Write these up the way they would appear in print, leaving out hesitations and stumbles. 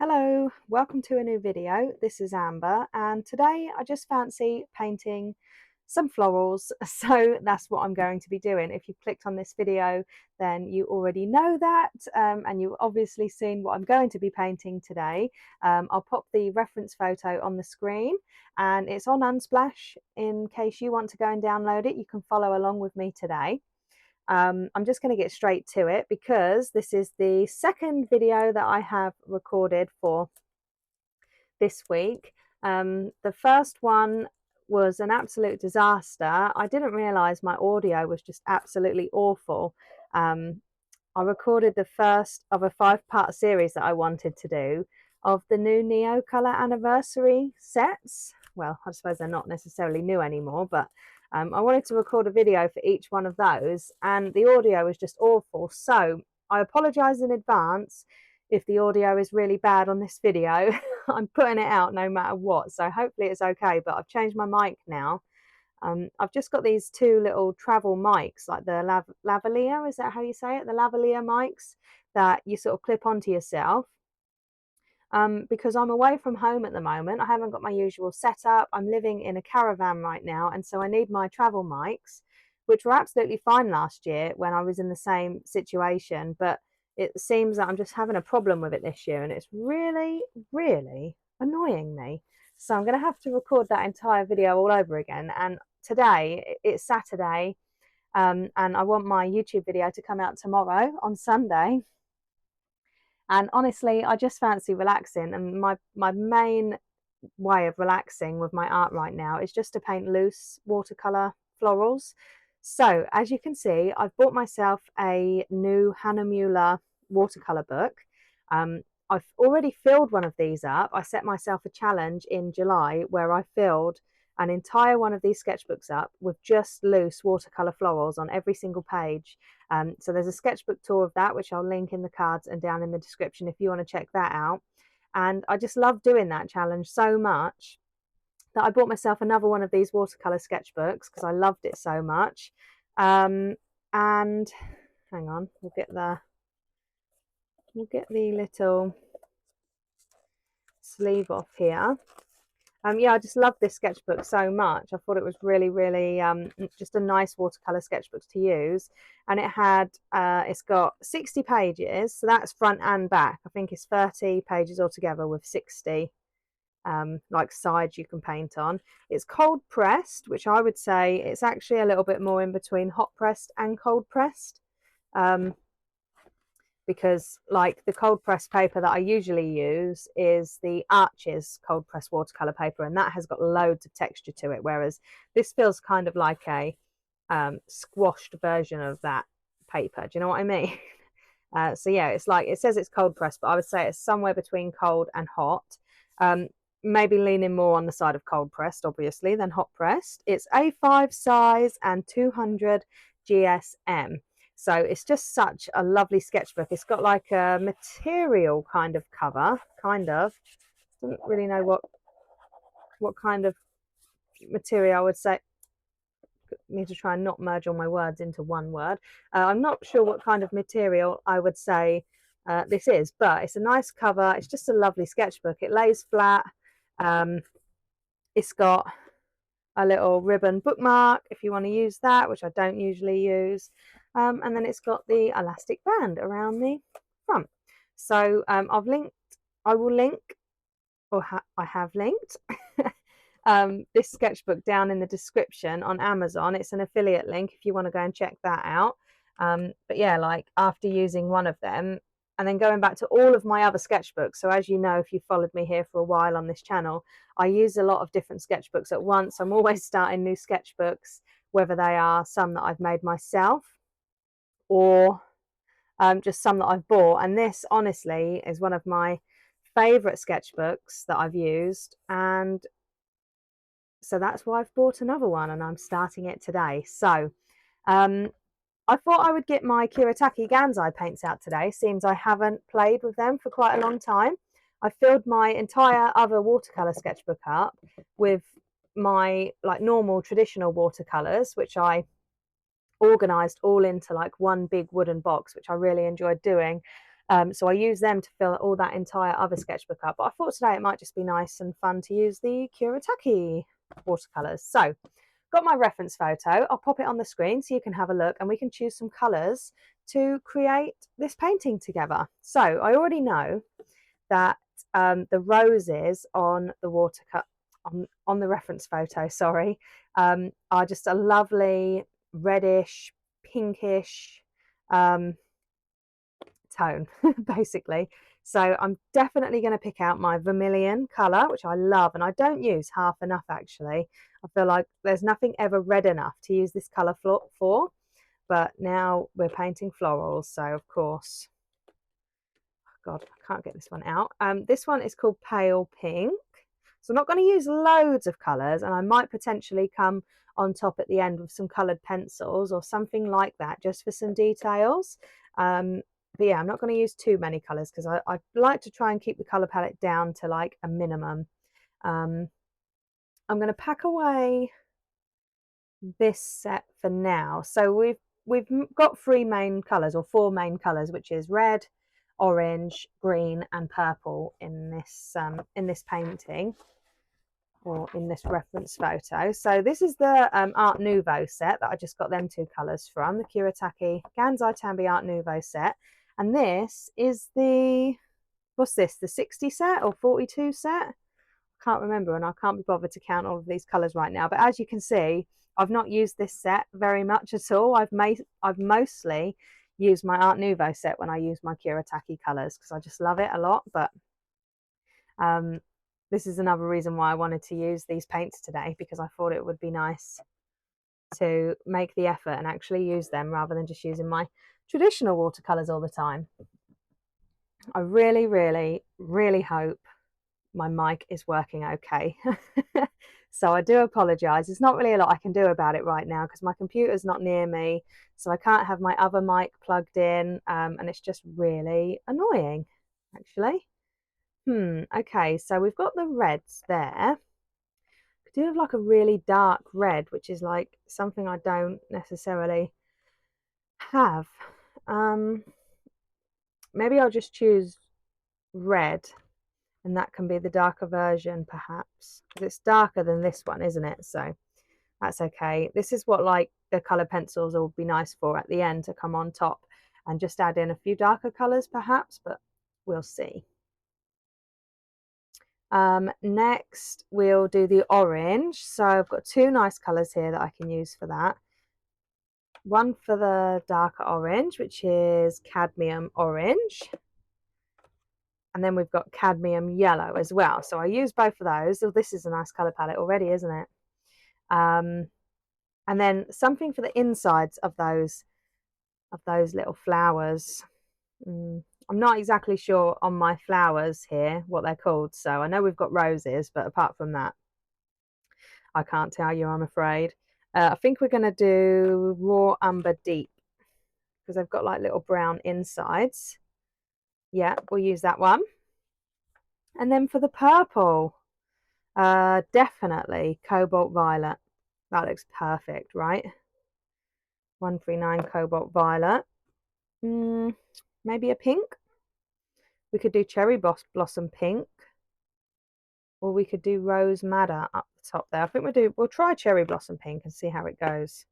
Hello, welcome to a new video. This is Amber, and today I just fancy painting some florals, so that's what I'm going to be doing. If you've clicked on this video, then you already know that, and you've obviously seen what I'm going to be painting today. I'll pop the reference photo on the screen, and it's on Unsplash. In case you want to go and download it, you can follow along with me today. I'm just going to get straight to it because this is the second video that I have recorded for this week. The first one was an absolute disaster. I didn't realize my audio was just absolutely awful. I recorded the first of a 5-part series that I wanted to do of the new Neo Colour anniversary sets. Well, I suppose they're not necessarily new anymore, but I wanted to record a video for each one of those, and the audio was just awful. So I apologise in advance if the audio is really bad on this video. I'm putting it out no matter what, so hopefully it's okay. But I've changed my mic now. I've just got these two little travel mics, like the lavalier, is that how you say it? The lavalier mics that you sort of clip onto yourself. Because I'm away from home at the moment, I haven't got my usual setup. I'm living in a caravan right now, and so I need my travel mics, which were absolutely fine last year when I was in the same situation, but it seems that I'm just having a problem with it this year, and it's really, really annoying me. So I'm going to have to record that entire video all over again. And today, it's Saturday, and I want my YouTube video to come out tomorrow on Sunday. And honestly, I just fancy relaxing, and my main way of relaxing with my art right now is just to paint loose watercolor florals. So as you can see, I've bought myself a new Hahnemühle watercolor book. I've already filled one of these up. I set myself a challenge in July where I filled an entire one of these sketchbooks up with just loose watercolor florals on every single page. So there's a sketchbook tour of that, which I'll link in the cards and down in the description if you want to check that out. And I just love doing that challenge so much that I bought myself another one of these watercolor sketchbooks because I loved it so much. And hang on, we'll get the little sleeve off here. Yeah, I just love this sketchbook so much. I thought it was really, really just a nice watercolor sketchbook to use. And it's got 60 pages, so that's front and back. I think it's 30 pages altogether with 60 like sides you can paint on. It's cold pressed, which I would say it's actually a little bit more in between hot pressed and cold pressed. Because like the cold press paper that I usually use is the Arches cold press watercolor paper, and that has got loads of texture to it, whereas this feels kind of like a squashed version of that paper. Do you know what I mean? So yeah, it's like, it says it's cold pressed, but I would say it's somewhere between cold and hot. Maybe leaning more on the side of cold pressed, obviously, than hot pressed. It's A5 size and 200 GSM. So it's just such a lovely sketchbook. It's got like a material kind of cover, kind of. Don't really know what kind of material I would say. Need to try and not merge all my words into one word. I'm not sure what kind of material I would say this is, but it's a nice cover. It's just a lovely sketchbook. It lays flat. It's got a little ribbon bookmark if you want to use that, which I don't usually use. And then it's got the elastic band around the front. So I will link, or I have linked this sketchbook down in the description on Amazon. It's an affiliate link if you want to go and check that out. But yeah, like after using one of them and then going back to all of my other sketchbooks. So as you know, if you've followed me here for a while on this channel, I use a lot of different sketchbooks at once. I'm always starting new sketchbooks, whether they are some that I've made myself or just some that I've bought. And this honestly is one of my favorite sketchbooks that I've used, and so that's why I've bought another one and I'm starting it today. So I thought I would get my Kuretake Gansai paints out today. Seems I haven't played with them for quite a long time. I filled my entire other watercolor sketchbook up with my like normal traditional watercolors, which I organized all into like one big wooden box, which I really enjoyed doing. So I use them to fill all that entire other sketchbook up. But I thought today it might just be nice and fun to use the Kuretake watercolours. So got my reference photo. I'll pop it on the screen so you can have a look and we can choose some colours to create this painting together. So I already know that the roses on the watercolor on the reference photo, sorry, are just a lovely reddish, pinkish tone, basically. So I'm definitely going to pick out my vermilion colour, which I love, and I don't use half enough actually. I feel like there's nothing ever red enough to use this colour for, but now we're painting florals, so of course, God, I can't get this one out. This one is called Pale Pink. So I'm not going to use loads of colours, and I might potentially come on top at the end with some coloured pencils or something like that, just for some details. But yeah, I'm not going to use too many colours because I like to try and keep the colour palette down to like a minimum. I'm going to pack away this set for now. So we've got 3 main colours, or 4 main colours, which is red, orange, green and purple in this painting, or in this reference photo. So this is the Art Nouveau set that I just got them 2 colours from, the Kuretake Gansai Tambi Art Nouveau set. And this is the, what's this, the 60 set or 42 set? I can't remember, and I can't be bothered to count all of these colours right now. But as you can see, I've not used this set very much at all. I've mostly used my Art Nouveau set when I use my Kuretake colours because I just love it a lot. But this is another reason why I wanted to use these paints today, because I thought it would be nice to make the effort and actually use them rather than just using my traditional watercolours all the time. I really, really, really hope my mic is working okay. So I do apologise. There's not really a lot I can do about it right now because my computer's not near me, so I can't have my other mic plugged in, and it's just really annoying, actually. Okay, so we've got the reds there. I do have like a really dark red, which is like something I don't necessarily have. Maybe I'll just choose red, and that can be the darker version perhaps, because it's darker than this one, isn't it? So that's okay. This is what like the colour pencils will be nice for at the end, to come on top and just add in a few darker colours perhaps, but we'll see. Next we'll do the orange. So I've got 2 nice colours here that I can use for that. One for the darker orange, which is cadmium orange, and then we've got cadmium yellow as well. So I use both of those. So this is a nice colour palette already, isn't it? And then something for the insides of those little flowers. I'm not exactly sure on my flowers here what they're called, so I know we've got roses, but apart from that I can't tell you, I'm afraid. I think we're going to do raw umber deep because they've got like little brown insides. Yeah, we'll use that one. And then for the purple, definitely cobalt violet. That looks perfect, right? 139 cobalt violet. Maybe a pink. We could do cherry blossom pink, or we could do rose madder up the top there. I think we'll try cherry blossom pink and see how it goes.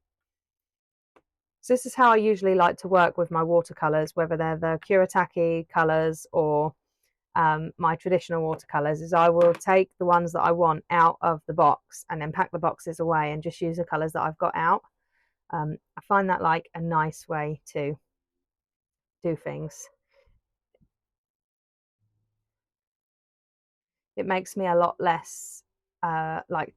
So this is how I usually like to work with my watercolors, whether they're the Kuretake colors or my traditional watercolors, is I will take the ones that I want out of the box and then pack the boxes away and just use the colors that I've got out. I find that like a nice way to do things. It makes me a lot less like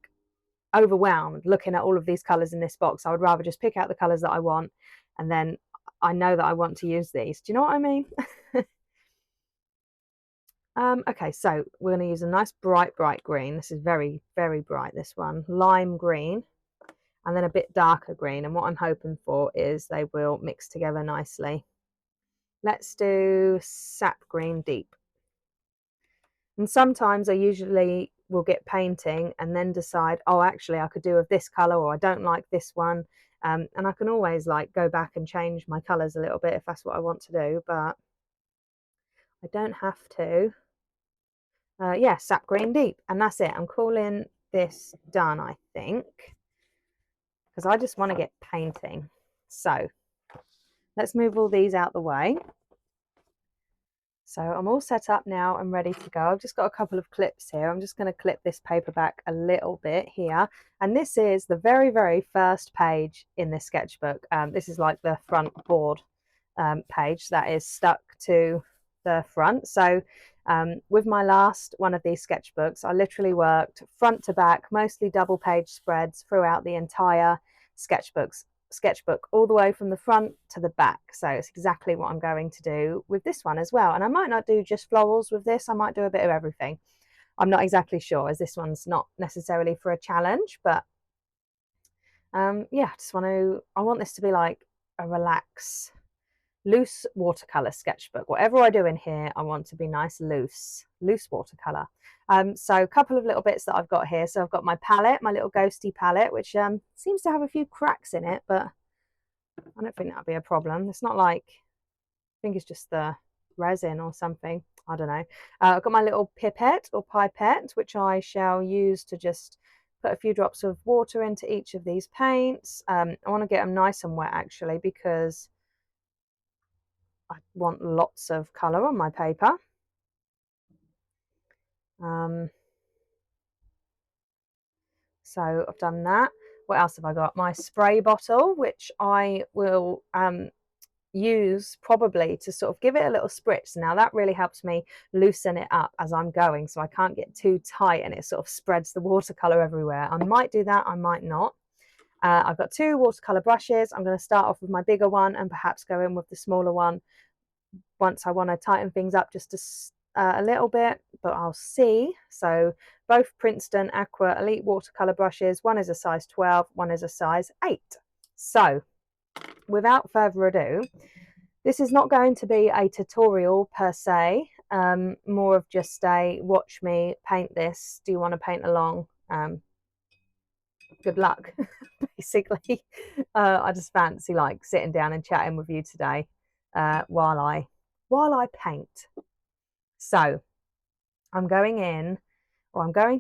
overwhelmed looking at all of these colors in this box. I would rather just pick out the colors that I want, and then I know that I want to use these. Do you know what I mean? Okay, so we're going to use a nice bright green. This is very, very bright, this one. Lime green, and then a bit darker green. And what I'm hoping for is they will mix together nicely. Let's do sap green deep. And sometimes I usually will get painting and then decide, oh, actually I could do with this color, or I don't like this one. And I can always like go back and change my colors a little bit if that's what I want to do. But I don't have to. Yeah, sap green deep, and that's it. I'm calling this done, I think, because I just want to get painting. So let's move all these out the way. So I'm all set up now and ready to go. I've just got a couple of clips here. I'm just going to clip this paper back a little bit here. And this is the very, very first page in this sketchbook. This is like the front board page that is stuck to the front. So with my last one of these sketchbooks, I literally worked front to back, mostly double page spreads throughout the entire sketchbook all the way from the front to the back. So it's exactly what I'm going to do with this one as well. And I might not do just florals with this. I might do a bit of everything. I'm not exactly sure, as this one's not necessarily for a challenge, but yeah, I want this to be like a loose watercolor sketchbook. Whatever I do in here, I want to be nice, loose watercolor. So a couple of little bits that I've got here. So I've got my palette, my little ghosty palette, which seems to have a few cracks in it, but I don't think that'll be a problem. It's not like, I think it's just the resin or something. I don't know. I've got my little pipette or pipette, which I shall use to just put a few drops of water into each of these paints. I want to get them nice and wet actually, because I want lots of colour on my paper. So I've done that. What else have I got? My spray bottle, which I will use probably to sort of give it a little spritz. Now that really helps me loosen it up as I'm going, so I can't get too tight and it sort of spreads the watercolor everywhere. I might do that, I might not. I've got two watercolor brushes. I'm going to start off with my bigger one and perhaps go in with the smaller one once I want to tighten things up just a little bit, but I'll see. So both Princeton Aqua Elite watercolor brushes. One is a size 12, one is a size 8. So without further ado, this is not going to be a tutorial per se, more of just a watch me paint this. Do you want to paint along? Good luck, basically. I just fancy like sitting down and chatting with you today while I paint. So I'm going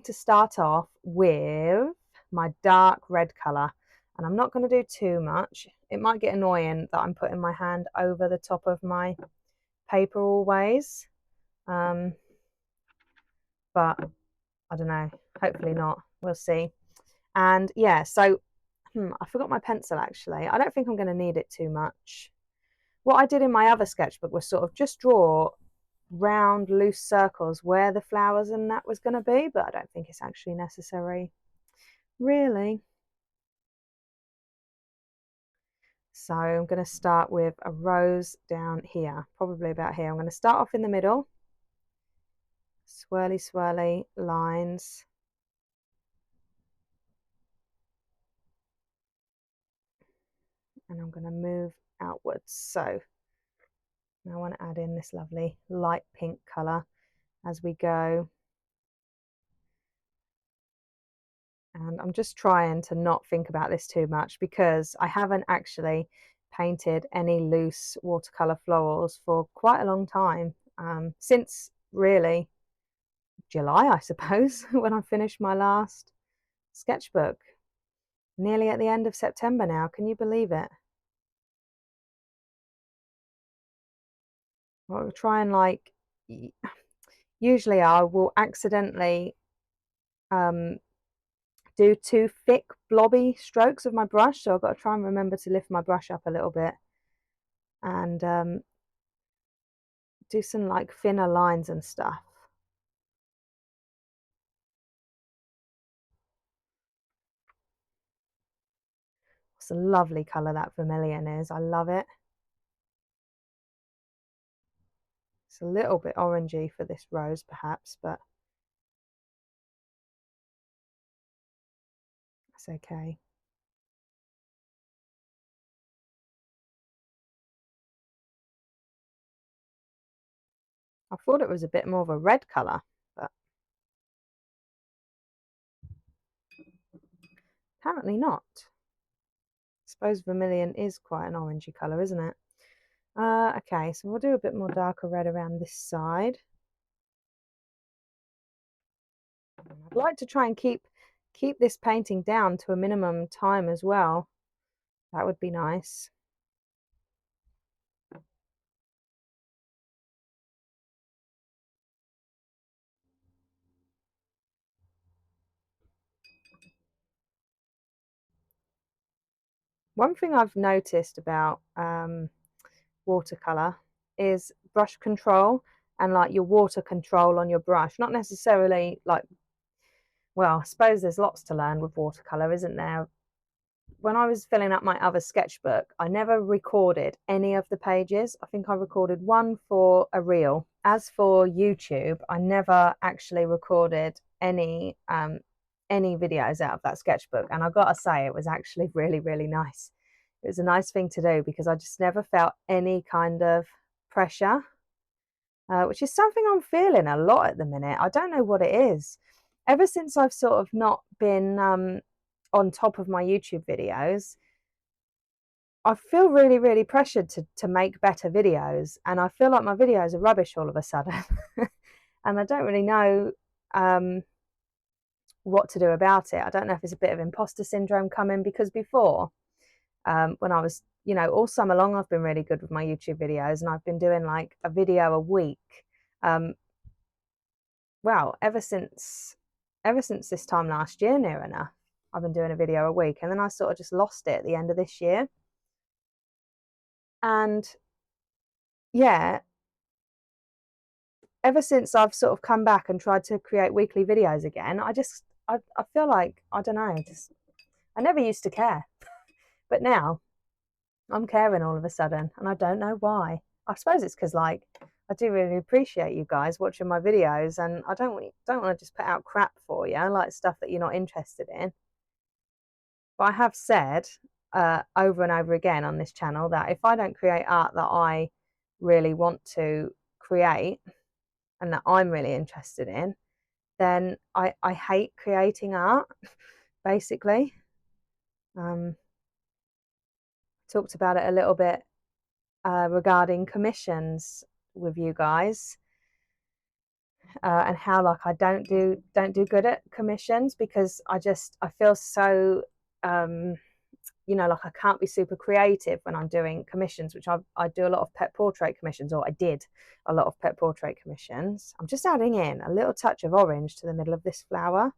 to start off with my dark red colour, and I'm not going to do too much. It might get annoying that I'm putting my hand over the top of my paper always, but I don't know, hopefully not, we'll see. And yeah, so I forgot my pencil actually. I don't think I'm going to need it too much. What I did in my other sketchbook was sort of just draw round loose circles where the flowers and that was going to be, but I don't think it's actually necessary really. So I'm going to start with a rose down here, probably about here. I'm going to start off in the middle, swirly swirly lines, and I'm going to move outwards. So now I want to add in this lovely light pink colour as we go. And I'm just trying to not think about this too much because I haven't actually painted any loose watercolour florals for quite a long time, since really July, I suppose, when I finished my last sketchbook. Nearly at the end of September now, can you believe it? I'll try and like, usually I will accidentally do too thick blobby strokes with my brush, so I've got to try and remember to lift my brush up a little bit and do some like thinner lines and stuff. It's a lovely colour that vermilion is. I love it. It's a little bit orangey for this rose perhaps, but that's okay. I thought it was a bit more of a red colour, but apparently not. I suppose vermilion is quite an orangey colour, isn't it? Okay, so we'll do a bit more darker red around this side. I'd like to try and keep this painting down to a minimum time as well. That would be nice. One thing I've noticed about watercolor is brush control and like your water control on your brush. Not necessarily like, well, I suppose there's lots to learn with watercolor, isn't there? When I was filling up my other sketchbook, I never recorded any of the pages. I think I recorded one for a reel. As for YouTube, I never actually recorded any videos out of that sketchbook, and I gotta say, it was actually really, really nice. It was a nice thing to do because I just never felt any kind of pressure, which is something I'm feeling a lot at the minute. I don't know what it is. Ever since I've sort of not been on top of my YouTube videos, I feel really, really pressured to make better videos, and I feel like my videos are rubbish all of a sudden. And I don't really know what to do about it. I don't know if it's a bit of imposter syndrome coming, because before, when I was, all summer long, I've been really good with my YouTube videos, and I've been doing like a video a week. Well, ever since this time last year, near enough, I've been doing a video a week, and then I sort of just lost it at the end of this year. And yeah, ever since I've sort of come back and tried to create weekly videos again, I feel like, I don't know, just I never used to care, but now I'm caring all of a sudden, and I don't know why. I suppose it's because like I do really appreciate you guys watching my videos, and I don't want to just put out crap for you, like stuff that you're not interested in. But I have said over and over again on this channel that if I don't create art that I really want to create and that I'm really interested in, then I hate creating art, basically. Talked about it a little bit regarding commissions with you guys, and how like I don't do good at commissions because I feel so like I can't be super creative when I'm doing commissions, which I do a lot of pet portrait commissions, or I did a lot of pet portrait commissions. I'm just adding in a little touch of orange to the middle of this flower,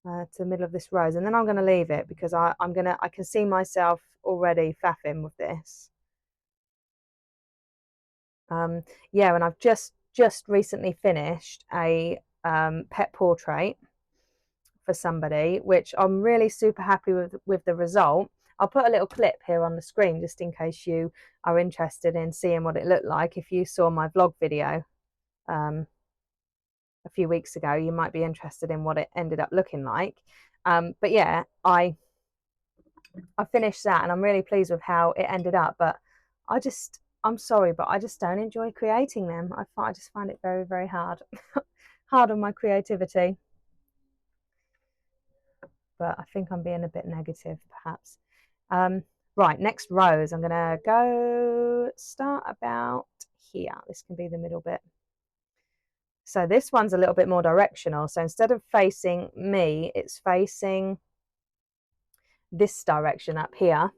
to the middle of this rose, and then I'm going to leave it because I can see myself already faffing with this. Yeah, and I've just recently finished a pet portrait for somebody, which I'm really super happy with the result. I'll put a little clip here on the screen just in case you are interested in seeing what it looked like. If you saw my vlog video a few weeks ago, you might be interested in what it ended up looking like. But yeah, I finished that and I'm really pleased with how it ended up. But I'm sorry, but I just don't enjoy creating them. I just find it very, very hard. Hard on my creativity. But I think I'm being a bit negative, perhaps. Right, next rose. I'm going to go start about here. This can be the middle bit. So this one's a little bit more directional. So instead of facing me, it's facing this direction up here.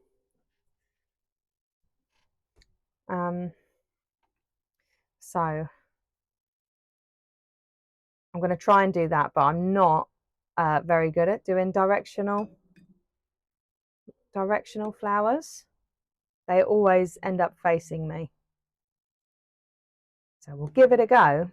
So I'm going to try and do that, but I'm not very good at doing directional flowers. They always end up facing me. So we'll give it a go.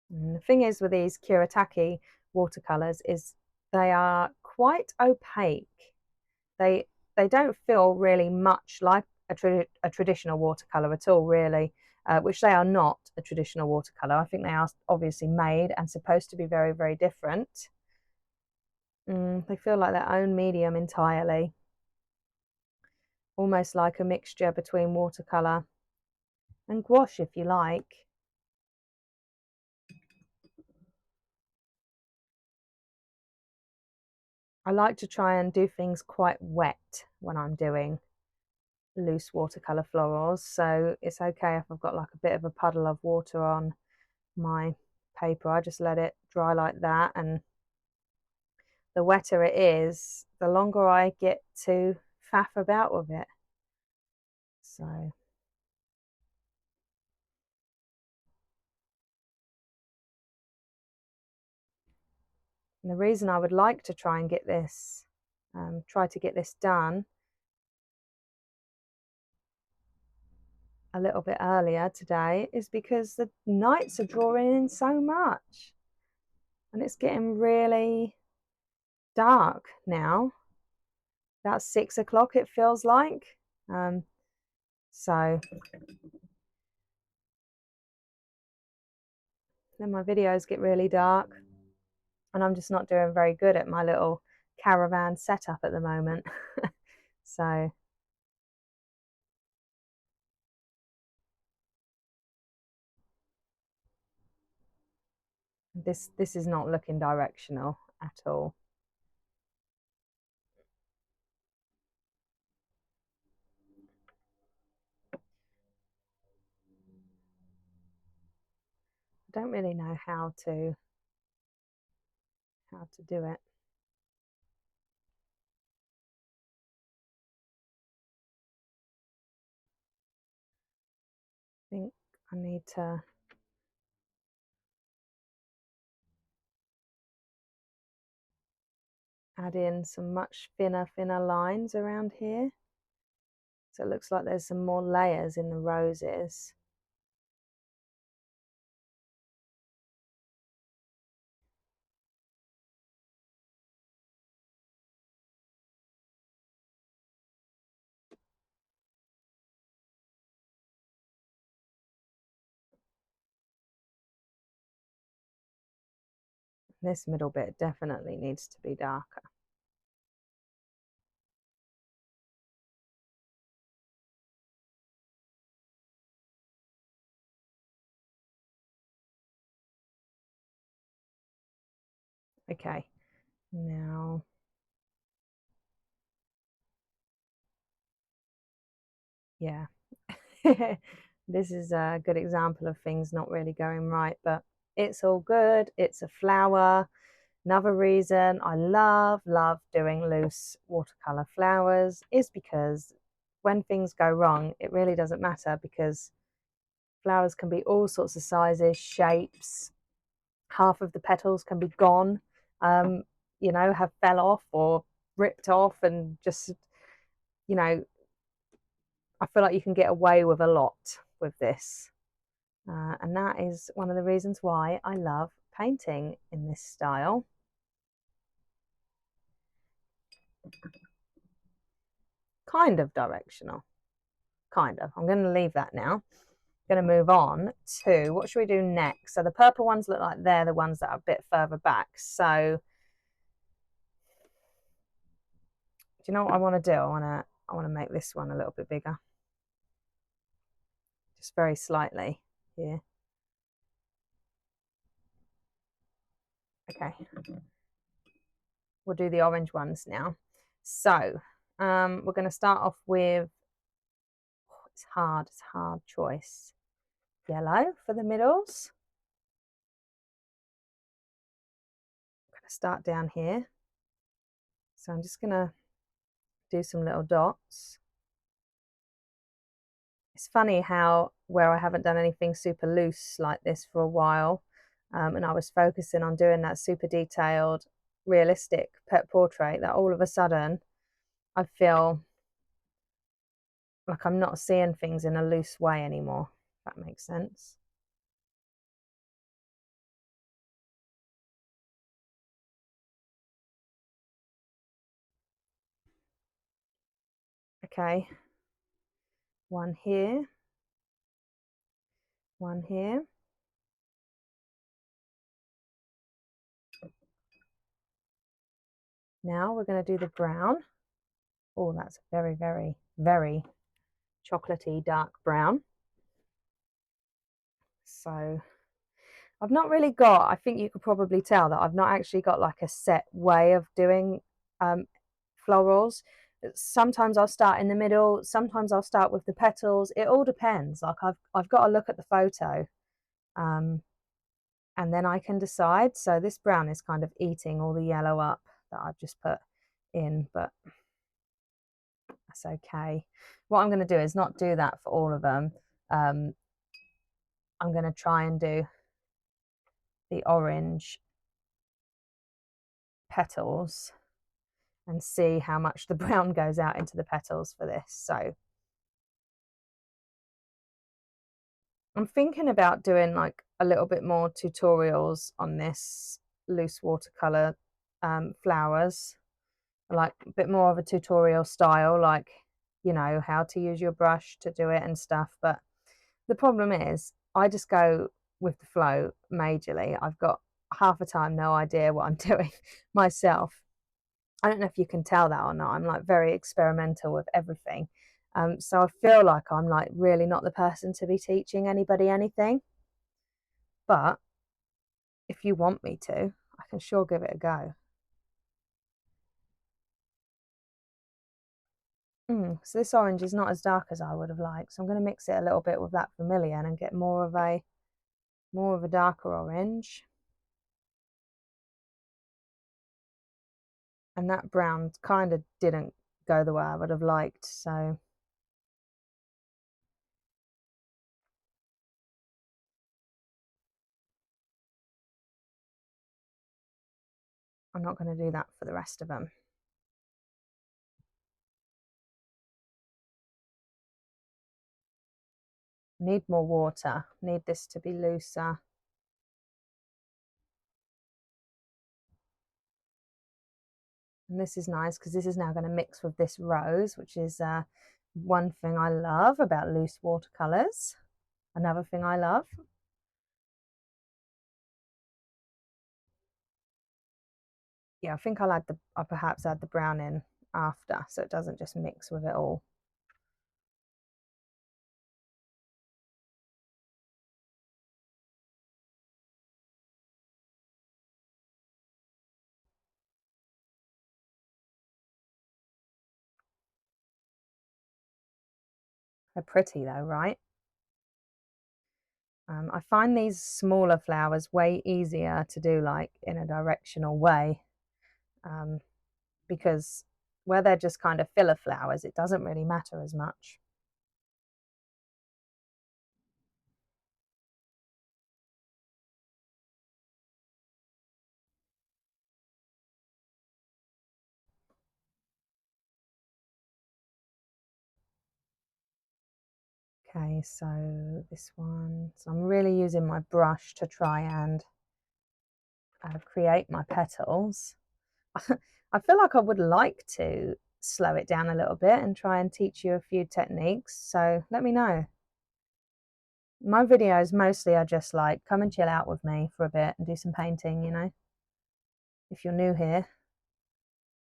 And the thing is with these Kuretake watercolors is they are quite opaque. They don't feel really much like a traditional watercolor at all, really, which they are not a traditional watercolor. I think they are obviously made and supposed to be very, very different. They feel like their own medium entirely, almost like a mixture between watercolor and gouache, if you like. I like to try and do things quite wet when I'm doing loose watercolor florals, so it's okay if I've got like a bit of a puddle of water on my paper. I just let it dry like that, and the wetter it is, the longer I get to faff about with it. So and the reason I would like to try and get this done a little bit earlier today is because the nights are drawing in so much and it's getting really dark now. About 6 o'clock it feels like. So then my videos get really dark and I'm just not doing very good at my little caravan setup at the moment. So this is not looking directional at all. I don't really know how to do it. I think I need to add in some much thinner lines around here. So it looks like there's some more layers in the roses. This middle bit definitely needs to be darker. Okay, now yeah. This is a good example of things not really going right, but it's all good. It's a flower. Another reason I love doing loose watercolor flowers is because when things go wrong, it really doesn't matter because flowers can be all sorts of sizes, shapes. Half of the petals can be gone, um, have fell off or ripped off, and just, I feel like you can get away with a lot with this. And that is one of the reasons why I love painting in this style. Kind of directional. Kind of. I'm going to leave that now. I'm going to move on to what should we do next? So the purple ones look like they're the ones that are a bit further back. So do you know what I want to do? I want to make this one a little bit bigger. Just very slightly here. Okay. We'll do the orange ones now. So we're going to start off with, it's a hard choice. Yellow for the middles. I'm going to start down here. So I'm just going to do some little dots. It's funny how where I haven't done anything super loose like this for a while, and I was focusing on doing that super detailed, realistic pet portrait, that all of a sudden I feel like I'm not seeing things in a loose way anymore, if that makes sense. Okay, one here, one here. Now we're going to do the brown. Oh, that's very, very, very chocolatey dark brown. So I've not really got, I think you could probably tell that I've not actually got like a set way of doing florals. Sometimes I'll start in the middle, sometimes I'll start with the petals. It all depends. Like I've got to look at the photo, and then I can decide. So this brown is kind of eating all the yellow up that I've just put in, but that's okay. What I'm going to do is not do that for all of them. I'm going to try and do the orange petals and see how much the brown goes out into the petals for this. So I'm thinking about doing like a little bit more tutorials on this loose watercolor flowers, like a bit more of a tutorial style, like, you know, how to use your brush to do it and stuff. But the problem is I just go with the flow majorly. I've got half the time no idea what I'm doing myself. I don't know if you can tell that or not. I'm like very experimental with everything. So I feel like I'm like really not the person to be teaching anybody anything. But if you want me to, I can sure give it a go. So this orange is not as dark as I would have liked. So I'm going to mix it a little bit with that vermilion and get more of a darker orange. And that brown kind of didn't go the way I would have liked. So I'm not going to do that for the rest of them. Need more water. Need this to be looser. And this is nice because this is now going to mix with this rose, which is one thing I love about loose watercolors. Another thing I love. Yeah, I think I'll perhaps add the brown in after, so it doesn't just mix with it all. They're pretty though, right? I find these smaller flowers way easier to do like in a directional way, because where they're just kind of filler flowers, it doesn't really matter as much. Okay, so this one, so I'm really using my brush to try and create my petals. I feel like I would like to slow it down a little bit and try and teach you a few techniques, so let me know. My videos mostly are just like come and chill out with me for a bit and do some painting, you know. If you're new here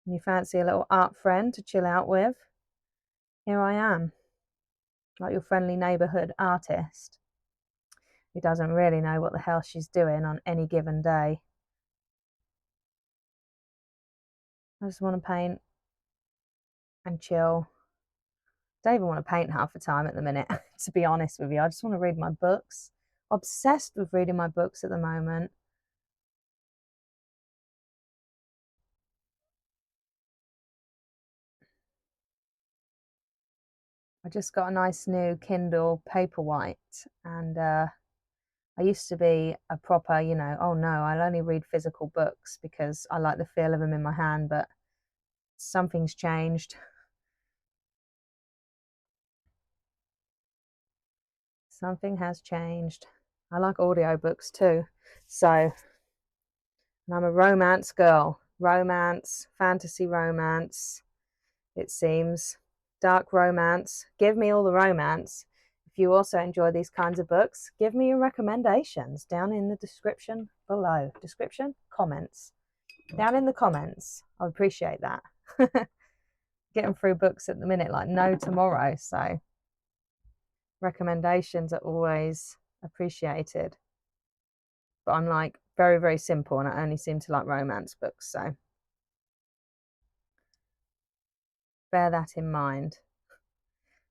and you fancy a little art friend to chill out with, here I am, like your friendly neighborhood artist who doesn't really know what the hell she's doing on any given day. I just want to paint and chill. Don't even want to paint half the time at the minute, to be honest with you. I just want to read my books. Obsessed with reading my books at the moment. I just got a nice new Kindle Paperwhite, and I used to be a proper, you know, oh no, I'll only read physical books because I like the feel of them in my hand, but something's changed. Something has changed. I like audiobooks too. So, and I'm a romance girl. Romance, fantasy romance, it seems. Dark romance. Give me all the romance. If you also enjoy these kinds of books, give me your recommendations down in the description below. Description? Comments. Down in the comments. I appreciate that. Getting through books at the minute like no tomorrow. So recommendations are always appreciated. But I'm like very, very simple and I only seem to like romance books. So bear that in mind.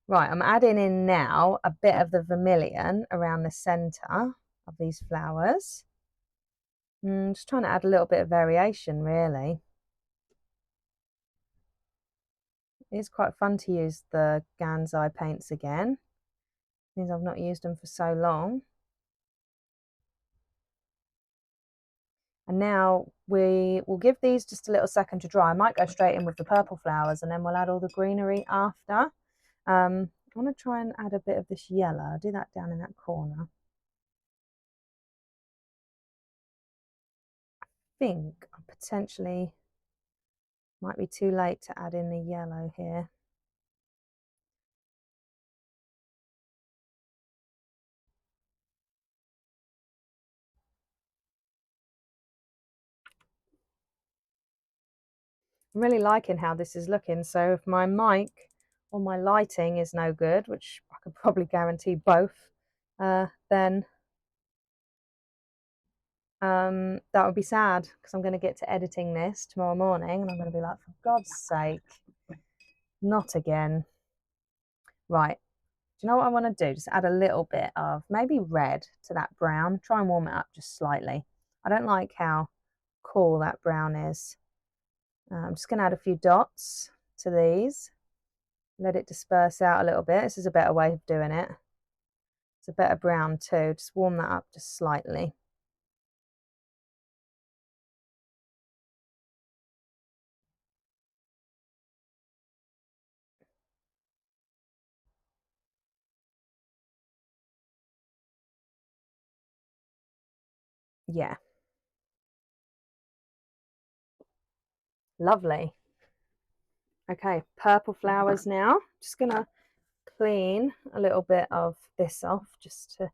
Right, I'm adding in now a bit of the vermilion around the centre of these flowers. Just trying to add a little bit of variation, really. It's quite fun to use the Gansai paints again. Means I've not used them for so long. And now we will give these just a little second to dry. I might go straight in with the purple flowers and then we'll add all the greenery after. I want to try and add a bit of this yellow. I'll do that down in that corner. I think I potentially might be too late to add in the yellow here. I'm really liking how this is looking. So if my mic or my lighting is no good, which I could probably guarantee both, then that would be sad because I'm going to get to editing this tomorrow morning and I'm going to be like, for God's sake, not again. Right. Do you know what I want to do? Just add a little bit of maybe red to that brown. Try and warm it up just slightly. I don't like how cool that brown is. I'm just going to add a few dots to these. Let it disperse out a little bit. This is a better way of doing it. It's a better brown too. Just warm that up just slightly. Yeah. Lovely. Okay, purple flowers now. Just gonna clean a little bit of this off just to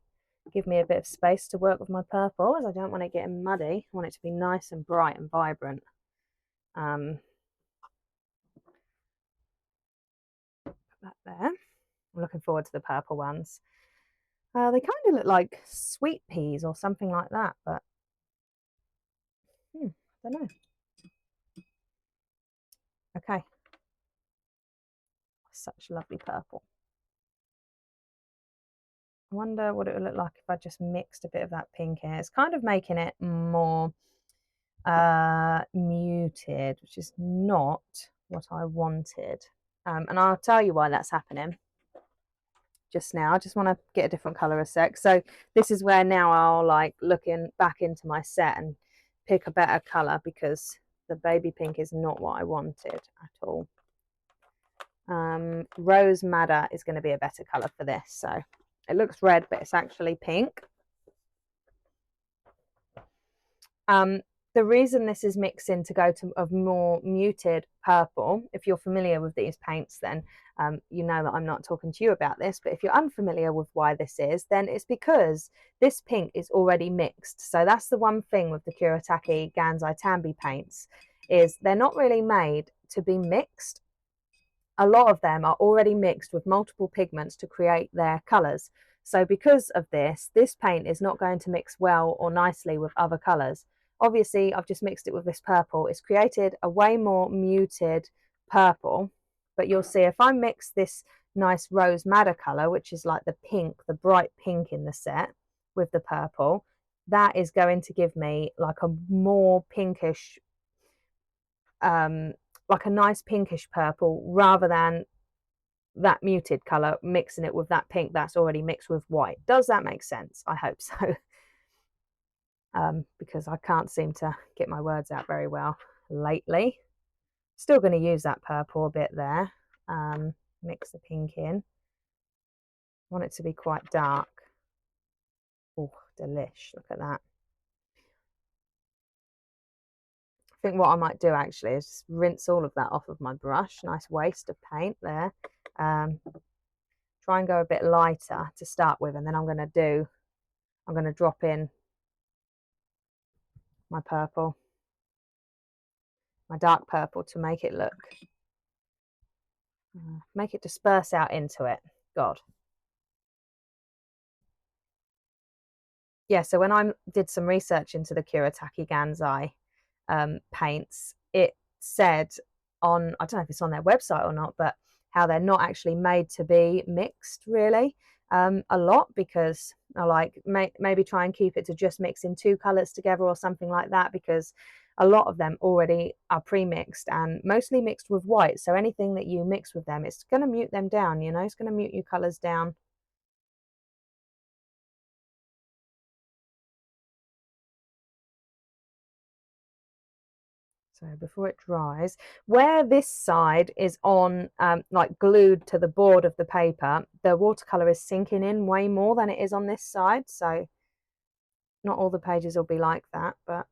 give me a bit of space to work with my purple, as I don't want it getting muddy. I want it to be nice and bright and vibrant. Put that there. I'm looking forward to the purple ones. They kind of look like sweet peas or something like that, but I don't know. Okay. Such lovely purple. I wonder what it would look like if I just mixed a bit of that pink in. It's kind of making it more muted, which is not what I wanted. And I'll tell you why that's happening just now. I just want to get a different color a sec. So this is where now I'll like looking back into my set and pick a better color, because the baby pink is not what I wanted at all. Rose Madder is going to be a better color for this. So it looks red, but it's actually pink. The reason this is mixing to go to a more muted purple, if you're familiar with these paints, then you know that I'm not talking to you about this, but if you're unfamiliar with why this is, then it's because this pink is already mixed. So that's the one thing with the Kuretake Gansai Tambi paints, is they're not really made to be mixed. A lot of them are already mixed with multiple pigments to create their colours. So because of this, this paint is not going to mix well or nicely with other colours. Obviously, I've just mixed it with this purple. It's created a way more muted purple, but you'll see if I mix this nice Rose Madder colour, which is like the pink, the bright pink in the set, with the purple, that is going to give me like a more pinkish, like a nice pinkish purple, rather than that muted color mixing it with that pink that's already mixed with white. Does that make sense? I hope so. Because I can't seem to get my words out very well lately. Still going to use that purple a bit there. Mix the pink in. Want it to be quite dark. Oh, delish. Look at that. I think what I might do actually is just rinse all of that off of my brush. Nice waste of paint there. Try and go a bit lighter to start with, and then I'm going to drop in my purple, my dark purple, to make it look, make it disperse out into it. God. Yeah, so when I did some research into the Kuretake Gansai paints, it said on, I don't know if it's on their website or not, but how they're not actually made to be mixed really a lot, because I like maybe try and keep it to just mixing 2 colors together or something like that, because a lot of them already are pre-mixed and mostly mixed with white, so anything that you mix with them, it's going to mute them down, you know, it's going to mute your colors down. So before it dries, where this side is on like glued to the board of the paper, the watercolor is sinking in way more than it is on this side, so not all the pages will be like that, but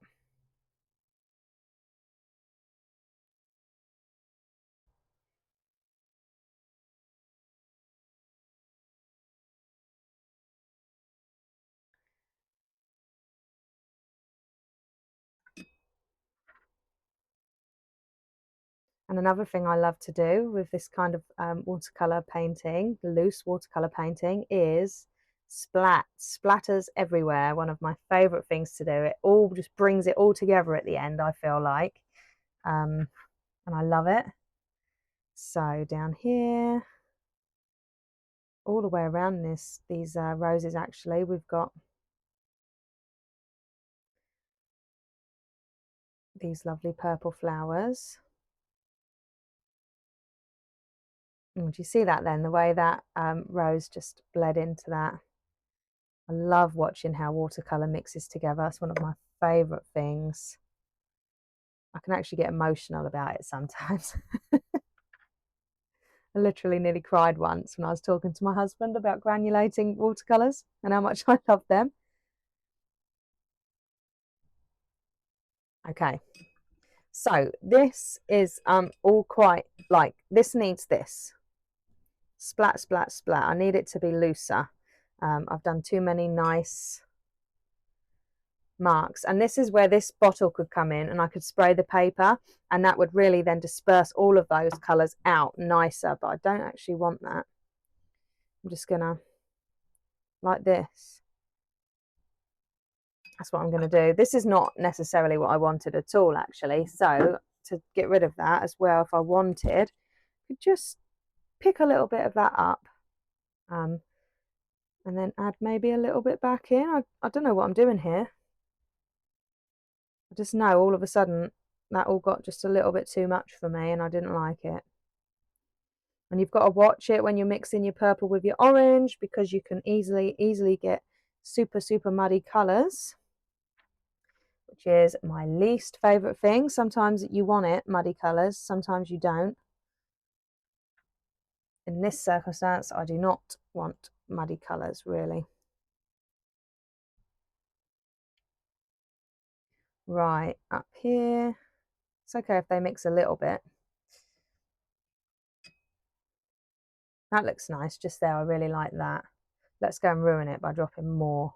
and another thing I love to do with this kind of watercolor painting, loose watercolor painting, is splatters everywhere. One of my favorite things to do. It all just brings it all together at the end, I feel like, and I love it. So down here, all the way around these roses, actually, we've got these lovely purple flowers. Do you see that then, the way that rose just bled into that? I love watching how watercolor mixes together. It's one of my favorite things. I can actually get emotional about it sometimes. I literally nearly cried once when I was talking to my husband about granulating watercolors and how much I love them. Okay, so this is all quite like, this needs this. Splat, splat, splat. I need it to be looser. I've done too many nice marks, and this is where this bottle could come in, and I could spray the paper, and that would really then disperse all of those colors out nicer, but I don't actually want that. I'm just gonna, like this, that's what I'm gonna do. This is not necessarily what I wanted at all, actually, so to get rid of that as well, if I wanted, I could just pick a little bit of that up, and then add maybe a little bit back in. I don't know what I'm doing here. I just know all of a sudden that all got just a little bit too much for me, and I didn't like it. And you've got to watch it when you're mixing your purple with your orange, because you can easily get super muddy colors, which is my least favorite thing. Sometimes you want it muddy colors, sometimes you don't. In this circumstance, I do not want muddy colors really. Right, up here, it's okay if they mix a little bit. That looks nice just there. I really like that. Let's go and ruin it by dropping more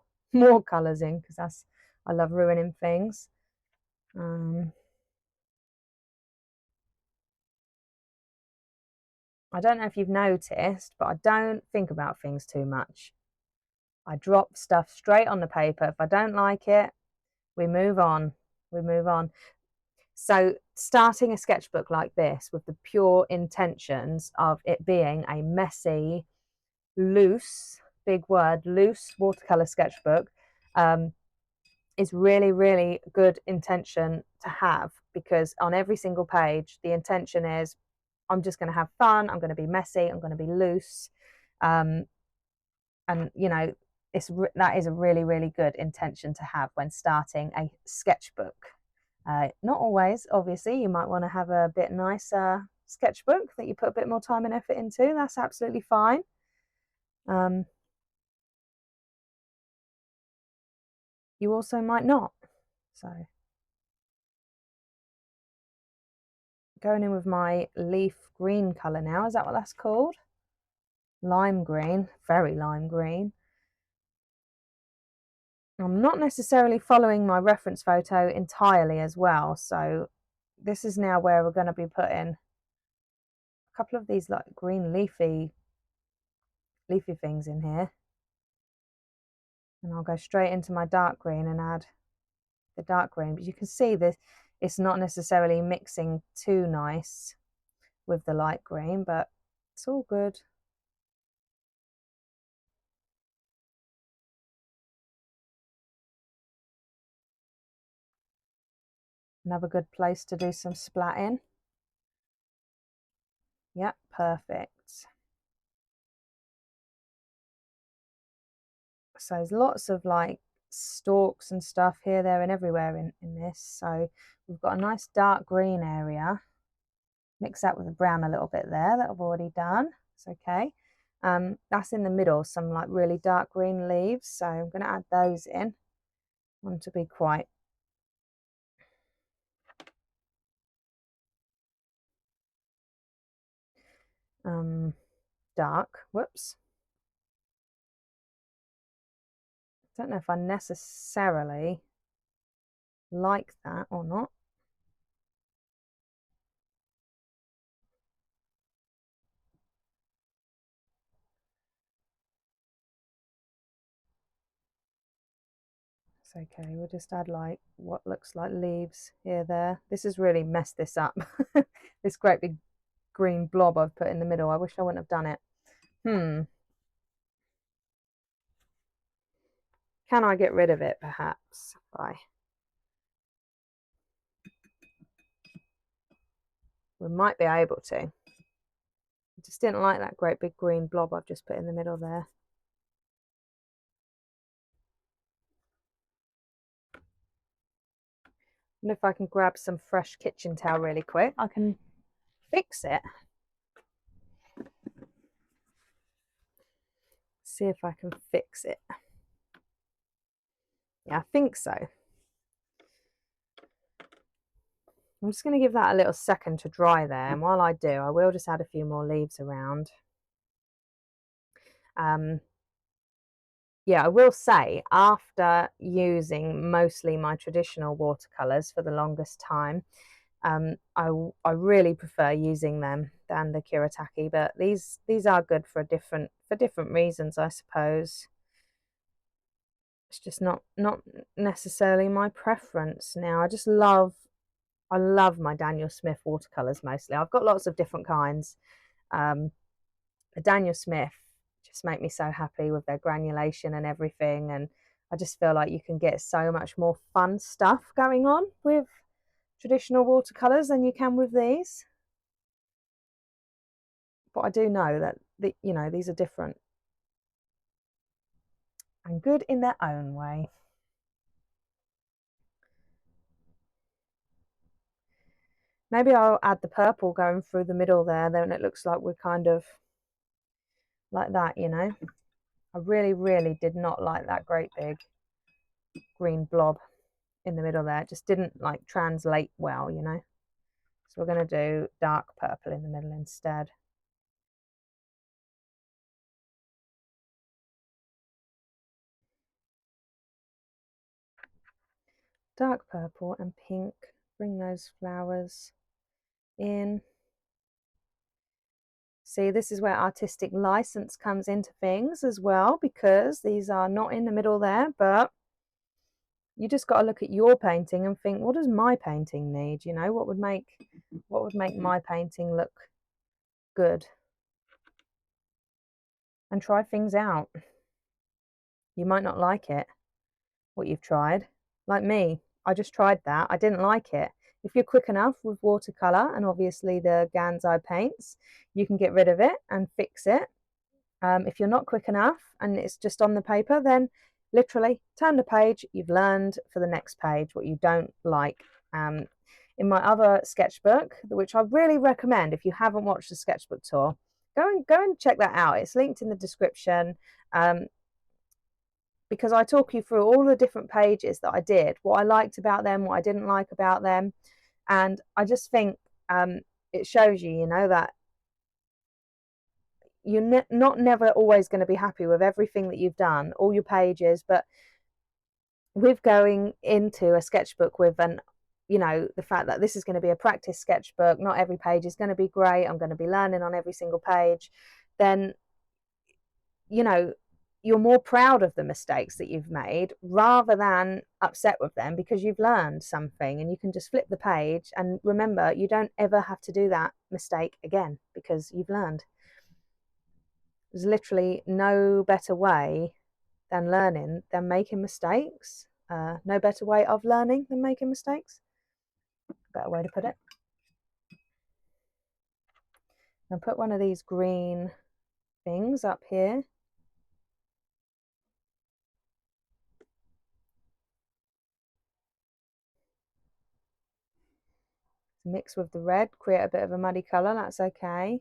colors in, because I love ruining things. I don't know if you've noticed, but I don't think about things too much. I drop stuff straight on the paper. If I don't like it, we move on. We move on. So starting a sketchbook like this with the pure intentions of it being a messy, loose, big word, loose watercolor sketchbook is really good intention to have, because on every single page, the intention is, I'm just going to have fun, I'm going to be messy, I'm going to be loose. And you know, that is a really good intention to have when starting a sketchbook. Not always, obviously, you might want to have a bit nicer sketchbook that you put a bit more time and effort into. That's absolutely fine. You also might not. So going in with my leaf green color now, is that what that's called? Lime green, very lime green. I'm not necessarily following my reference photo entirely as well, so this is now where we're going to be putting a couple of these like green leafy things in here, and I'll go straight into my dark green and add the dark green. But you can see this, it's not necessarily mixing too nice. with the light green, but it's all good. Another good place to do some splatting. Yep, perfect. So there's lots of like stalks and stuff here, there and everywhere in this. So we've got a nice dark green area. Mix that with the brown a little bit there that I've already done. It's okay. That's in the middle, some like really dark green leaves. So I'm going to add those in. I want to be quite dark. Whoops. Don't know if I necessarily like that or not. It's okay. We'll just add like what looks like leaves here, there. This has really messed this up. This great big green blob I've put in the middle. I wish I wouldn't have done it. Can I get rid of it perhaps by... We might be able to. I just didn't like that great big green blob I've just put in the middle there. And if I can grab some fresh kitchen towel really quick, I can fix it. See if I can fix it. Yeah, I think so. I'm just going to give that a little second to dry there, and while I do, I will just add a few more leaves around. Yeah, I will say, after using mostly my traditional watercolors for the longest time, I really prefer using them than the Kuretake, but these are good for different reasons, I suppose. It's just not necessarily my preference now. I love my Daniel Smith watercolors mostly. I've got lots of different kinds. The Daniel Smith just make me so happy with their granulation and everything, and I just feel like you can get so much more fun stuff going on with traditional watercolors than you can with these. But I do know that these are different and good in their own way. Maybe I'll add the purple going through the middle there, then it looks like we're kind of like that, you know. I really did not like that great big green blob in the middle there. It just didn't like translate well, you know. So we're going to do dark purple in the middle instead. Dark purple and pink. Bring those flowers in. See, this is where artistic license comes into things as well, because these are not in the middle there, but you just got to look at your painting and think, what does my painting need? You know, what would make my painting look good? And try things out. You might not like it, what you've tried. Like me, I just tried that. I didn't like it. If you're quick enough with watercolor and obviously the Gansai paints, you can get rid of it and fix it. If you're not quick enough and it's just on the paper, then literally turn the page. You've learned for the next page what you don't like. In my other sketchbook, which I really recommend if you haven't watched the sketchbook tour, go and check that out. It's linked in the description, because I talk you through all the different pages that I did, what I liked about them, what I didn't like about them, and I just think it shows you, that you're not never always going to be happy with everything that you've done, all your pages, but with going into a sketchbook with the fact that this is going to be a practice sketchbook, not every page is going to be great, I'm going to be learning on every single page, then you're more proud of the mistakes that you've made rather than upset with them, because you've learned something and you can just flip the page and remember you don't ever have to do that mistake again because you've learned. There's literally no better way than learning than making mistakes. No better way of learning than making mistakes. Better way to put it. I'll put one of these green things up here. Mix with the red, create a bit of a muddy colour, that's okay.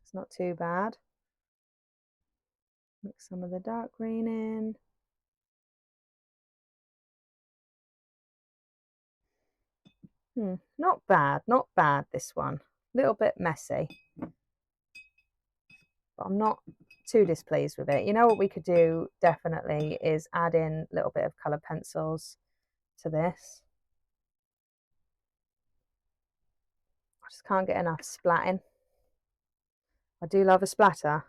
It's not too bad. Mix some of the dark green in. Not bad, not bad this one. A little bit messy. But I'm not too displeased with it. You know what we could do definitely is add in a little bit of coloured pencils to this. I just can't get enough splatting. I do love a splatter.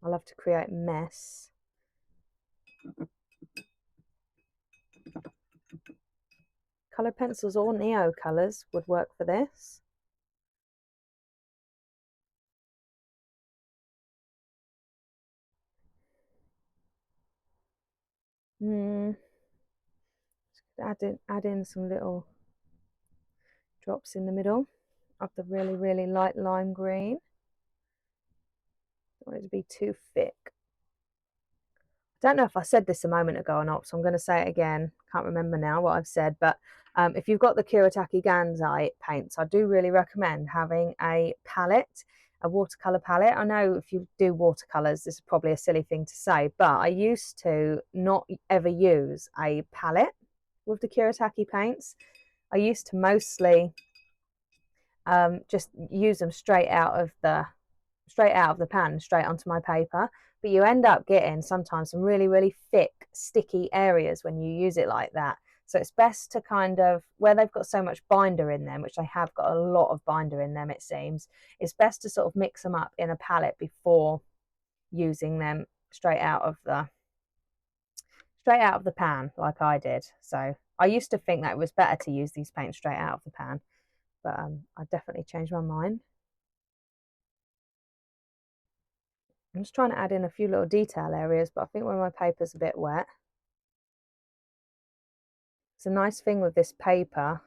I love to create mess. Coloured pencils or neo colours would work for this. Add in some little drops in the middle of the really, really light lime green. Don't want it to be too thick. I don't know if I said this a moment ago or not, so I'm going to say it again. Can't remember now what I've said, but if you've got the Kuretake Gansai paints, I do really recommend having a palette, a watercolour palette. I know if you do watercolours, this is probably a silly thing to say, but I used to not ever use a palette with the Kuretake paints. I used to mostly just use them straight out of the pan, straight onto my paper. But you end up getting sometimes some really, really thick, sticky areas when you use it like that. So it's best to kind of, where they've got so much binder in them, which they have got a lot of binder in them, it seems, it's best to sort of mix them up in a palette before using them straight out of the pan, like I did. So I used to think that it was better to use these paints straight out of the pan, but I definitely changed my mind. I'm just trying to add in a few little detail areas, but I think when my paper's a bit wet. It's a nice thing with this paper.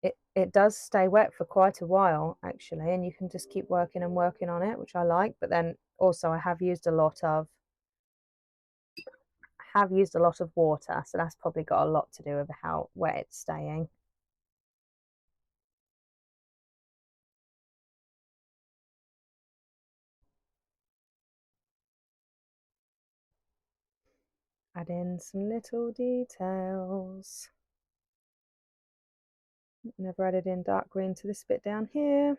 It does stay wet for quite a while, actually, and you can just keep working and working on it, which I like. But then also I have used a lot of water, so that's probably got a lot to do with how wet it's staying. Add in some little details. Never added in dark green to this bit down here.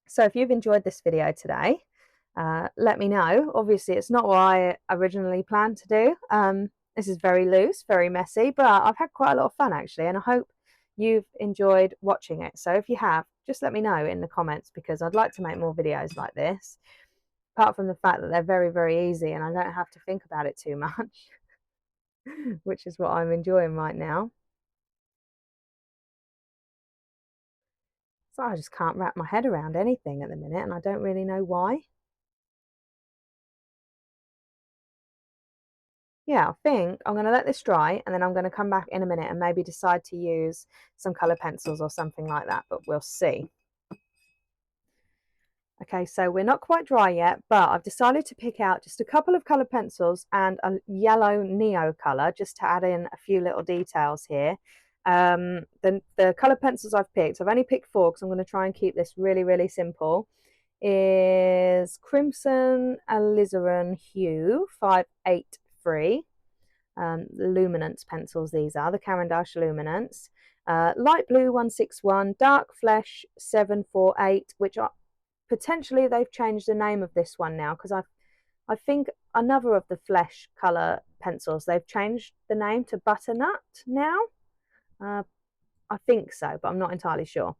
So if you've enjoyed this video today, let me know. Obviously, it's not what I originally planned to do. This is very loose, very messy, but I've had quite a lot of fun actually, and I hope you've enjoyed watching it. So if you have, just let me know in the comments, because I'd like to make more videos like this, apart from the fact that they're very, very easy and I don't have to think about it too much, which is what I'm enjoying right now. So I just can't wrap my head around anything at the minute, and I don't really know why. Yeah, I think I'm going to let this dry, and then I'm going to come back in a minute and maybe decide to use some colour pencils or something like that, but we'll see. Okay, so we're not quite dry yet, but I've decided to pick out just a couple of coloured pencils and a yellow neo colour just to add in a few little details here. The coloured pencils I've picked, I've only picked 4 because I'm going to try and keep this really, really simple, is Crimson Alizarin Hue 583. Luminance pencils, these are the Caran d'Ache Luminance. Light Blue 161, Dark Flesh 748, which are potentially they've changed the name of this one now, because I think another of the flesh colour pencils, they've changed the name to Butternut now. I think so, but I'm not entirely sure.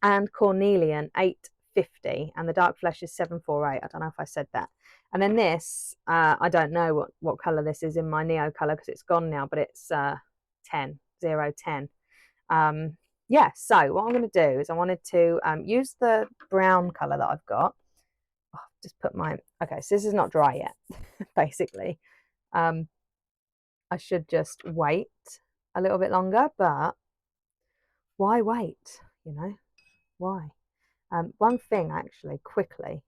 and cornelian 850, and the dark flesh is 748. I don't know if I said that. And then this, I don't know what color this is in my Neo color because it's gone now, but it's 10 010. Yeah, so what I'm going to do is I wanted to use the brown color that I've got. Oh, just put my, okay, so this is not dry yet. Basically, I should just wait a little bit longer, but why wait, you know, why? One thing actually quickly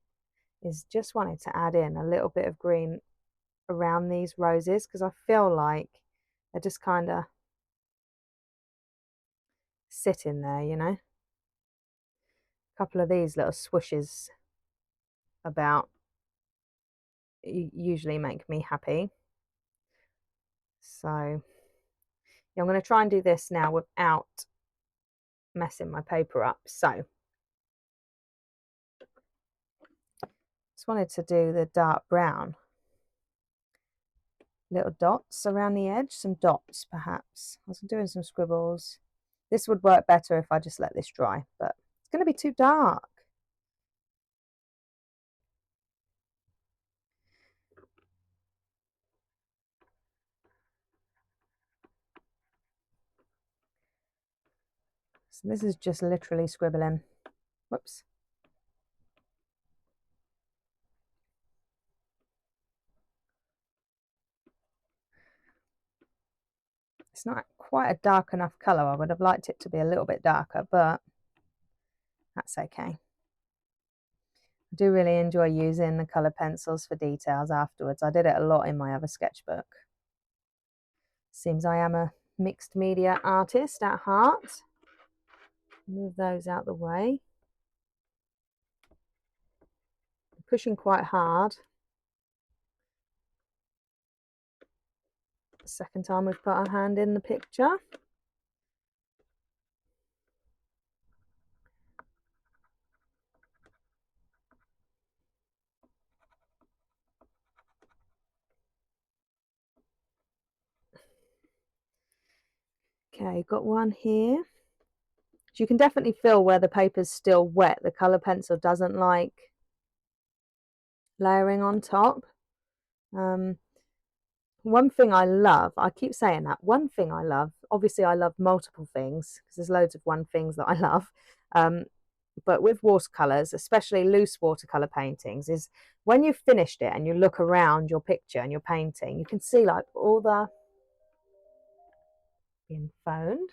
is just wanted to add in a little bit of green around these roses because I feel like they're just kind of sitting there, you know. A couple of these little swooshes about usually make me happy. So yeah, I'm going to try and do this now without messing my paper up. So just wanted to do the dark brown, little dots around the edge, some dots perhaps. I was doing some scribbles. This would work better if I just let this dry, but it's going to be too dark. So this is just literally scribbling. Whoops. It's not quite a dark enough colour. I would have liked it to be a little bit darker, but that's okay. I do really enjoy using the colour pencils for details afterwards. I did it a lot in my other sketchbook. Seems I am a mixed media artist at heart. Move those out the way. I'm pushing quite hard. The second time we've put our hand in the picture. Okay, got one here. So you can definitely feel where the paper's still wet. The colour pencil doesn't like layering on top. One thing I love, I keep saying that, one thing I love, obviously I love multiple things because there's loads of one things that I love. But with watercolors, especially loose watercolor paintings, is when you've finished it and you look around your picture and your painting, you can see like all the being phoned.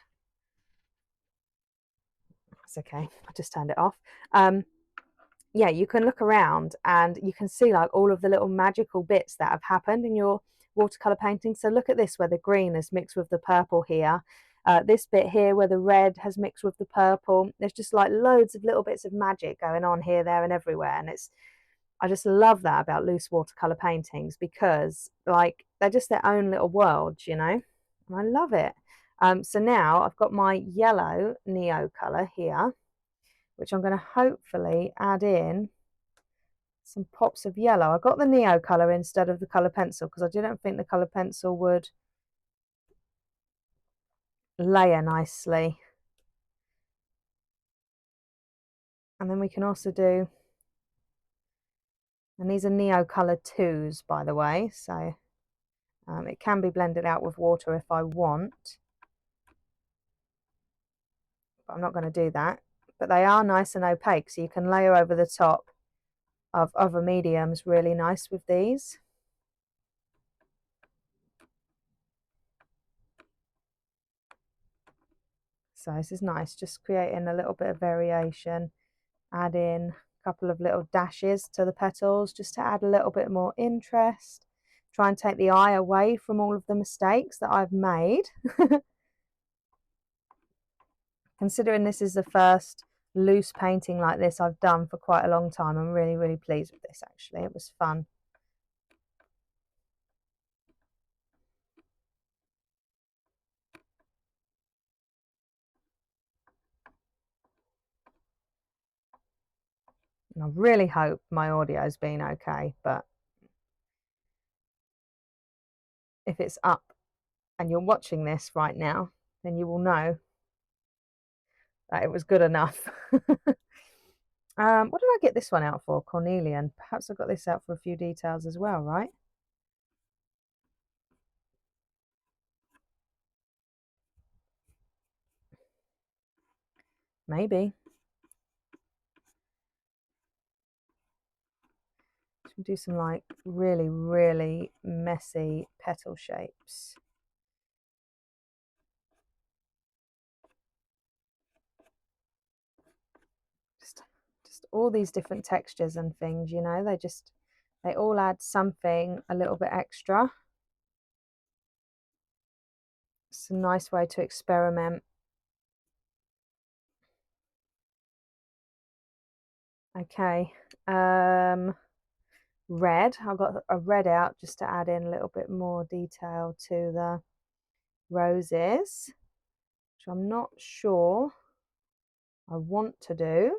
It's okay, I just turned it off. Yeah, you can look around and you can see like all of the little magical bits that have happened in your watercolor painting. So look at this where the green is mixed with the purple here. This bit here where the red has mixed with the purple. There's just like loads of little bits of magic going on here, there and everywhere. And I just love that about loose watercolor paintings because like they're just their own little world, you know, and I love it. So now I've got my yellow Neo color here, which I'm going to hopefully add in some pops of yellow. I got the Neo colour instead of the colour pencil because I didn't think the colour pencil would layer nicely. And then we can also do, and these are Neo colour 2s, by the way, so it can be blended out with water if I want, but I'm not going to do that. But they are nice and opaque, so you can layer over the top of other mediums really nice with these. So this is nice, just creating a little bit of variation. Add in a couple of little dashes to the petals just to add a little bit more interest. Try and take the eye away from all of the mistakes that I've made. Considering this is the first loose painting like this I've done for quite a long time, I'm really, really pleased with this actually. It was fun. And I really hope my audio's been okay, but if it's up and you're watching this right now, then you will know that it was good enough. What did I get this one out for? Cornelian. Perhaps I got this out for a few details as well, right? Maybe. Should do some like really, really messy petal shapes. Just all these different textures and things, you know, they all add something a little bit extra. It's a nice way to experiment. Okay, red. I've got a red out just to add in a little bit more detail to the roses, which I'm not sure I want to do.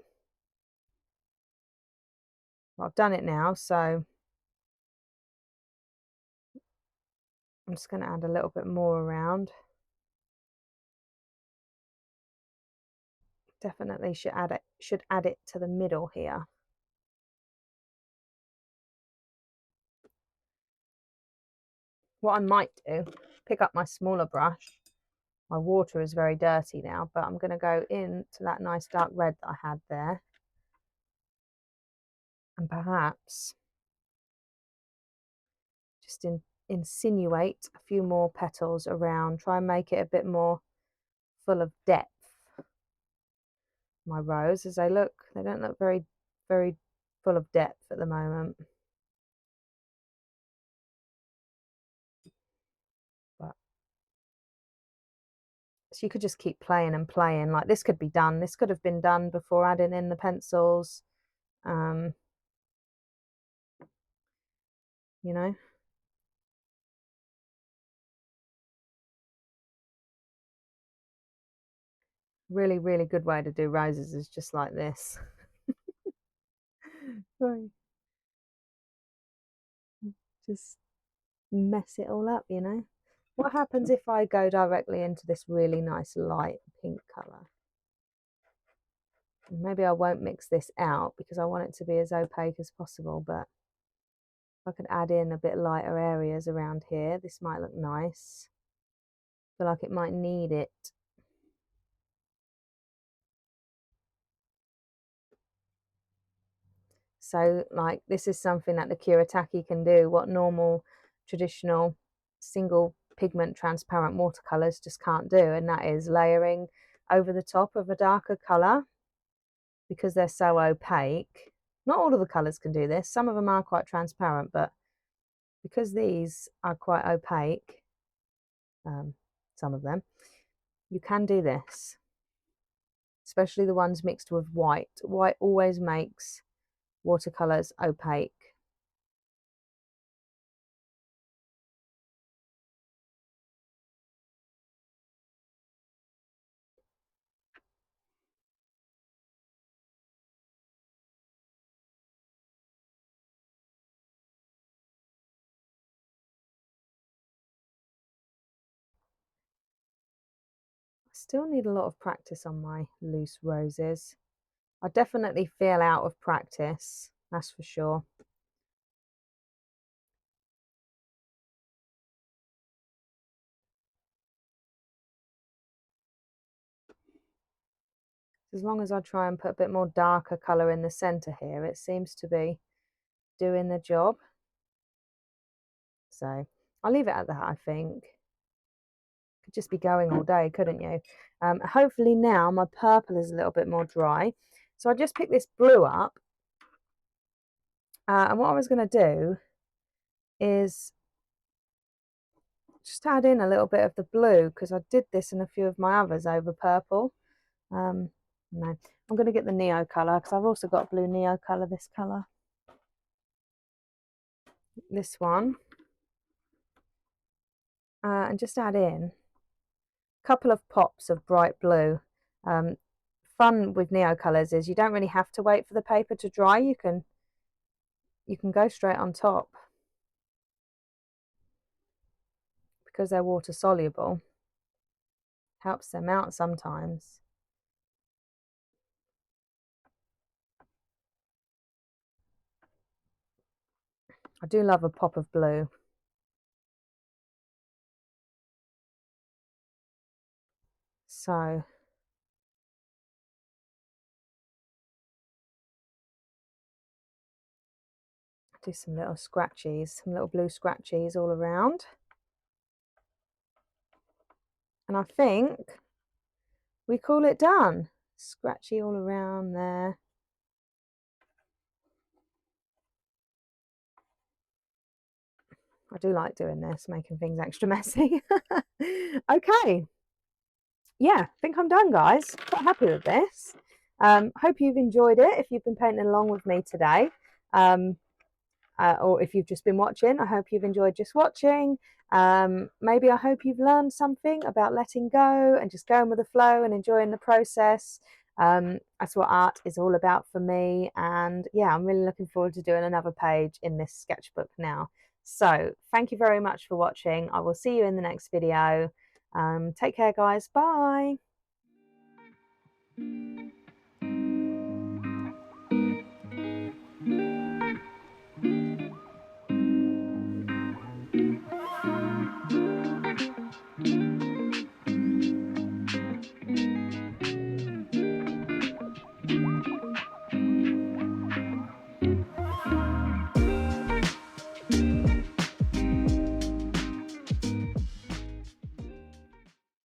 Well, I've done it now, so I'm just going to add a little bit more around. Definitely should add it to the middle here. What I might do, pick up my smaller brush. My water is very dirty now, but I'm going to go into that nice dark red that I had there, and perhaps just insinuate a few more petals around, try and make it a bit more full of depth. My rose, as they don't look very, very full of depth at the moment. But so you could just keep playing and playing. Like this could be done. This could have been done before adding in the pencils. You know. Really, really good way to do roses is just like this. Just mess it all up, you know. What happens if I go directly into this really nice light pink colour? Maybe I won't mix this out because I want it to be as opaque as possible, but if I could add in a bit lighter areas around here, this might look nice. I feel like it might need it. So like this is something that the Kuretake can do, what normal traditional single pigment transparent watercolors just can't do, and that is layering over the top of a darker color because they're so opaque. Not all of the colors can do this. Some of them are quite transparent, but because these are quite opaque, some of them, you can do this, especially the ones mixed with white. White always makes watercolors opaque. I still need a lot of practice on my loose roses. I definitely feel out of practice, that's for sure. As long as I try and put a bit more darker colour in the centre here, it seems to be doing the job. So I'll leave it at that, I think. Could just be going all day, couldn't you? Hopefully now my purple is a little bit more dry. So I just picked this blue up. And what I was going to do is just add in a little bit of the blue because I did this in a few of my others over purple. No, I'm going to get the Neo colour because I've also got blue Neo colour, this colour. This one. And just add in a couple of pops of bright blue. Fun with Neo colours is you don't really have to wait for the paper to dry. You can go straight on top because they're water soluble. Helps them out sometimes. I do love a pop of blue. So do some little scratchies, some little blue scratchies all around. And I think we call it done. Scratchy all around there. I do like doing this, making things extra messy. Okay. Yeah, I think I'm done, guys. Quite happy with this. Hope you've enjoyed it if you've been painting along with me today. Or if you've just been watching, I hope you've enjoyed just watching. Maybe I hope you've learned something about letting go and just going with the flow and enjoying the process. That's what art is all about for me. And yeah, I'm really looking forward to doing another page in this sketchbook now. So thank you very much for watching. I will see you in the next video. Take care, guys. Bye.